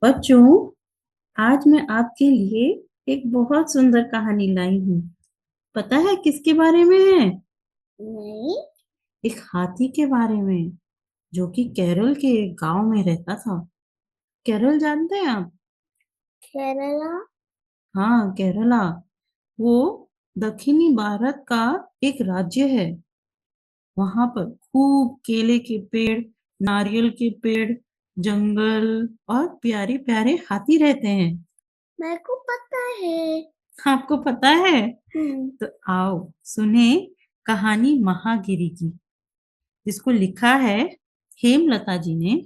बच्चों, आज मैं आपके लिए एक बहुत सुंदर कहानी लाई हूँ। पता है किसके बारे में है? नहीं। एक हाथी के बारे में, जो कि केरल के एक गांव में रहता था। केरल जानते हैं आप? केरला। हाँ, केरला। वो दक्षिणी भारत का एक राज्य है। वहां पर खूब केले के पेड़, नारियल के पेड़, जंगल और प्यारे प्यारे हाथी रहते हैं। मेरे को पता है। आपको पता है? हम्म। तो आओ सुने कहानी महागिरी की, जिसको लिखा है हेमलता जी ने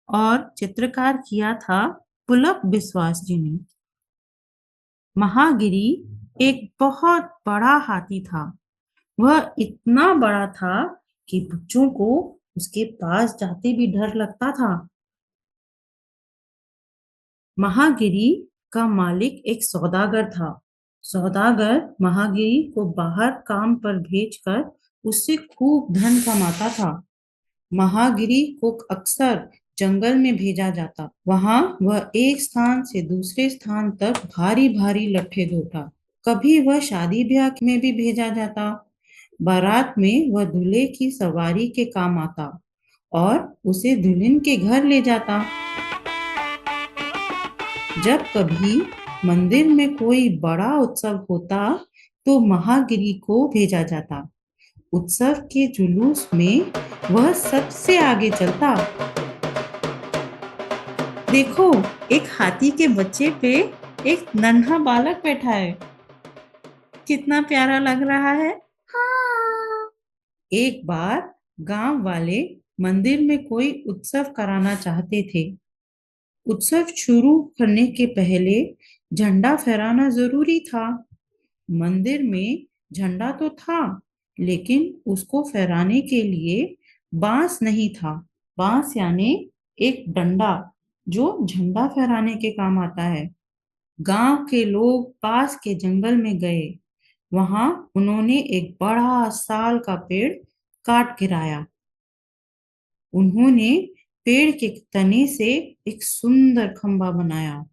और चित्रकार किया था पुलक बिस्वास जी ने। महागिरी एक बहुत बड़ा हाथी था। वह इतना बड़ा था कि बच्चों को उसके पास जाते भी डर लगता था। महागिरी का मालिक एक सौदागर था। सौदागर महागिरी को बाहर काम पर भेजकर उससे खूब धन कमाता था। महागिरी को अक्सर जंगल में भेजा जाता। वहां वह एक स्थान से दूसरे स्थान तक भारी भारी लट्ठे ढोता। कभी वह शादी ब्याह में भी भेजा जाता। बारात में वह दूल्हे की सवारी के काम आता और उसे दुल्हन के घर ले जाता। जब कभी मंदिर में कोई बड़ा उत्सव होता तो महागिरी को भेजा जाता। उत्सव के जुलूस में वह सबसे आगे चलता। देखो, एक हाथी के बच्चे पे एक नन्हा बालक बैठा है। कितना प्यारा लग रहा है। हाँ। एक बार गांव वाले मंदिर में कोई उत्सव कराना चाहते थे। उत्सव शुरू करने के पहले झंडा फहराना जरूरी था। मंदिर में झंडा तो था, लेकिन उसको फहराने के लिए बांस नहीं था। बांस यानी एक डंडा जो झंडा फहराने के काम आता है। गांव के लोग पास के जंगल में गए। वहां उन्होंने एक बड़ा साल का पेड़ काट गिराया। उन्होंने पेड़ के तने से एक सुंदर खंबा बनाया।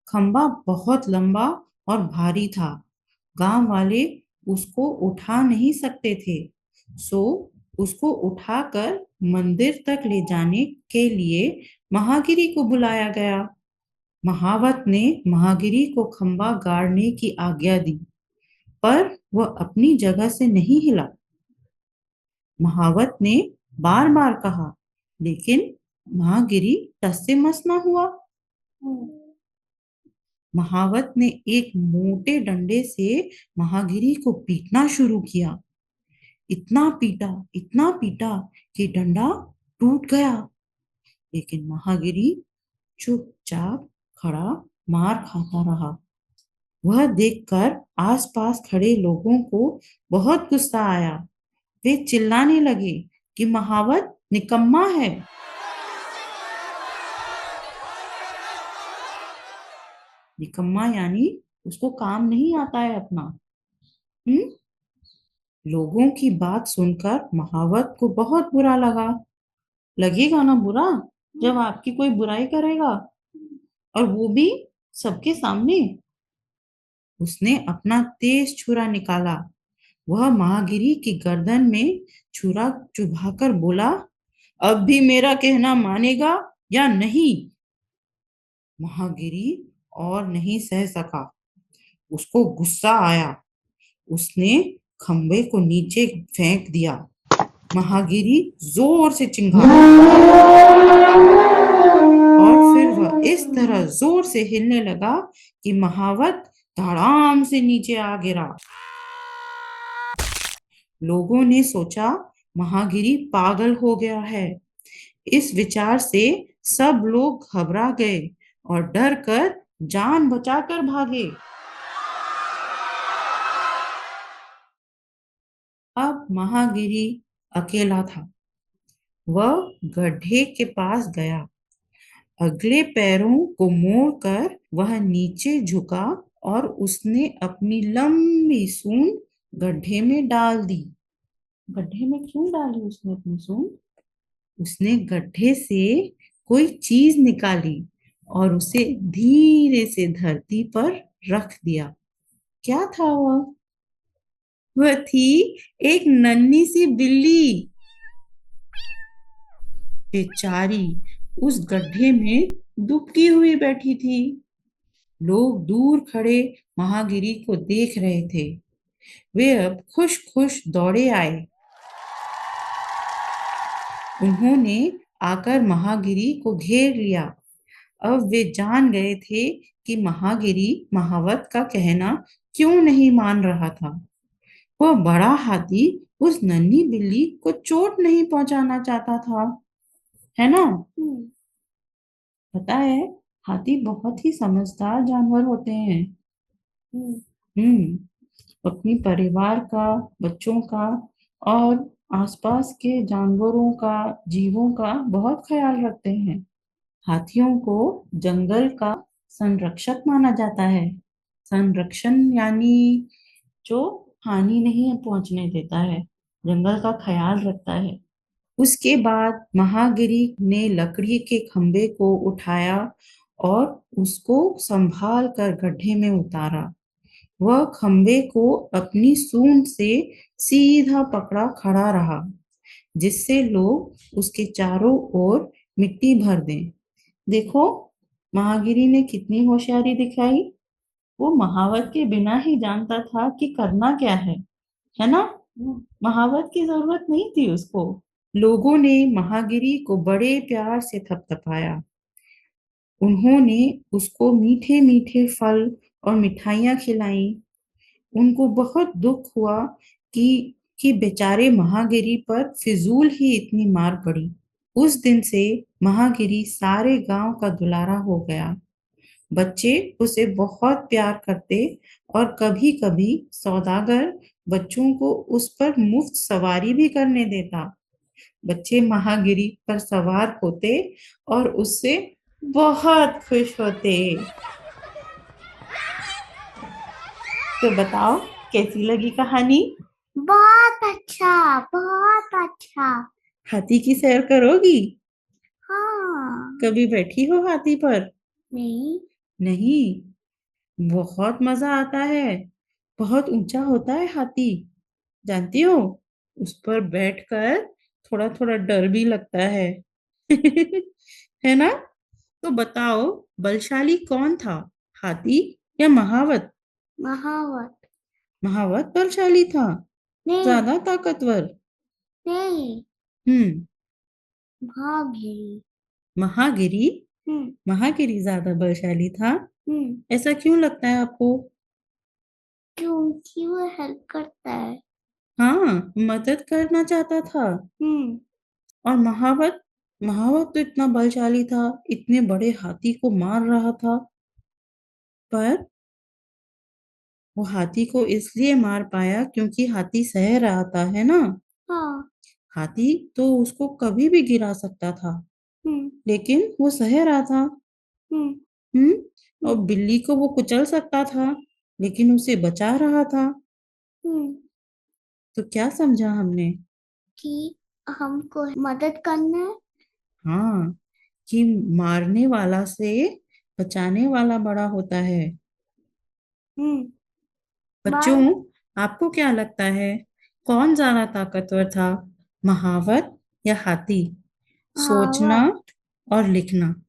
खंबा बहुत लंबा और भारी था। गांव वाले उसको उठा नहीं सकते थे, सो उसको उठाकर मंदिर तक ले जाने के लिए महागिरी को बुलाया गया। महावत ने महागिरी को खंबा गाड़ने की आज्ञा दी, पर वह अपनी जगह से नहीं हिला। महावत ने बार बार कहा, लेकिन महागिरी टस से मस न हुआ। महावत ने एक मोटे डंडे से महागिरी को पीटना शुरू किया। इतना पीटा कि डंडा टूट गया। लेकिन महागिरी चुपचाप खड़ा मार खाता रहा। वह देखकर आसपास खड़े लोगों को बहुत गुस्सा आया। वे चिल्लाने लगे कि महावत निकम्मा है। निकम्मा यानी उसको काम नहीं आता है अपना। हम्म। लोगों की बात सुनकर महावत को बहुत बुरा लगा। लगेगा ना बुरा, जब आपकी कोई बुराई करेगा, और वो भी सबके सामने। उसने अपना तेज छुरा निकाला। वह महागिरी की गर्दन में छुरा चुभाकर बोला, अब भी मेरा कहना मानेगा या नहीं? महागिरी और नहीं सह सका। उसको गुस्सा आया। उसने खंबे को नीचे फेंक दिया। महागिरी जोर से चिंघाड़ा और फिर वह इस तरह जोर से हिलने लगा कि महावत धड़ाम से नीचे आ गिरा। लोगों ने सोचा महागिरी पागल हो गया है। इस विचार से सब लोग घबरा गए और डर कर जान बचाकर भागे। अब महागिरी अकेला था। वह गड्ढे के पास गया। अगले पैरों को मोड़कर वह नीचे झुका और उसने अपनी लंबी सूंड गड्ढे में डाल दी। गड्ढे में क्यों डाली उसने अपनी सूंड? उसने गड्ढे से कोई चीज निकाली और उसे धीरे से धरती पर रख दिया। क्या था वह? वह थी एक नन्ही सी बिल्ली। बेचारी उस गड्ढे में दुबकी हुई बैठी थी। लोग दूर खड़े महागिरी को देख रहे थे। वे अब खुश खुश दौड़े आए। उन्होंने आकर महागिरी को घेर लिया। अब वे जान गए थे कि महागिरी महावत का कहना क्यों नहीं मान रहा था। वह बड़ा हाथी उस नन्ही बिल्ली को चोट नहीं पहुंचाना चाहता था, है ना? हम्म, पता है, हाथी बहुत ही समझदार जानवर होते हैं। हम्म, अपनी परिवार का, बच्चों का और आसपास के जानवरों का, जीवों का बहुत ख्याल रखते हैं। हाथियों को जंगल का संरक्षक माना जाता है। संरक्षण यानी जो हानि नहीं पहुंचने देता है, जंगल का ख्याल रखता है। उसके बाद महागिरी ने लकड़ी के खंभे को उठाया और उसको संभाल कर गड्ढे में उतारा। वह खंभे को अपनी सूंड से सीधा पकड़ा खड़ा रहा, जिससे लोग उसके चारों ओर मिट्टी भर दें। देखो, महागिरी ने कितनी होशियारी दिखाई। वो महावत के बिना ही जानता था कि करना क्या है ना? महावत की जरूरत नहीं थी उसको। लोगों ने महागिरी को बड़े प्यार से थपथपाया। उन्होंने उसको मीठे मीठे फल और मिठाइयाँ खिलाई। उनको बहुत दुख हुआ कि बेचारे महागिरी पर फिजूल ही इतनी मार पड़ी। उस दिन से महागिरी सारे गांव का दुलारा हो गया। बच्चे उसे बहुत प्यार करते और कभी-कभी सौदागर बच्चों को उस पर मुफ्त सवारी भी करने देता। बच्चे महागिरी पर सवार होते और उससे बहुत खुश होते। तो बताओ, कैसी लगी कहानी? बहुत अच्छा, बहुत अच्छा। हाथी की सैर करोगी? हाँ। कभी बैठी हो हाथी पर? नहीं। नहीं? बहुत मजा आता है। बहुत ऊंचा होता है हाथी, जानती हो? उस पर बैठकर थोड़ा थोड़ा डर भी लगता है। है ना? तो बताओ, बलशाली कौन था, हाथी या महावत? महावत। महावत बलशाली था, नहीं। ज्यादा ताकतवर। नहीं। हम्म। भागी। महागिरी हम्म। महागिरी ज्यादा बलशाली था। हम्म। ऐसा क्यों लगता है आपको? क्योंकि वो हेल्प करता है। हाँ, मदद करना चाहता था। हम्म। और महावत महावत तो इतना बलशाली था, इतने बड़े हाथी को मार रहा था। पर वो हाथी को इसलिए मार पाया क्योंकि हाथी सह रहा था, है ना? हाँ। हाथी तो उसको कभी भी गिरा सकता था, हम्म। लेकिन वो सह रहा था। हम्म। और हम्म। बिल्ली को वो कुचल सकता था, लेकिन उसे बचा रहा था। हम्म। तो क्या समझा हमने? कि हमको मदद करना है। हाँ, कि मारने वाला से बचाने वाला बड़ा होता है। हम्म। बच्चों, बाय। आपको क्या लगता है, कौन ज्यादा ताकतवर था, महावत या हाथी? सोचना महावत। और लिखना।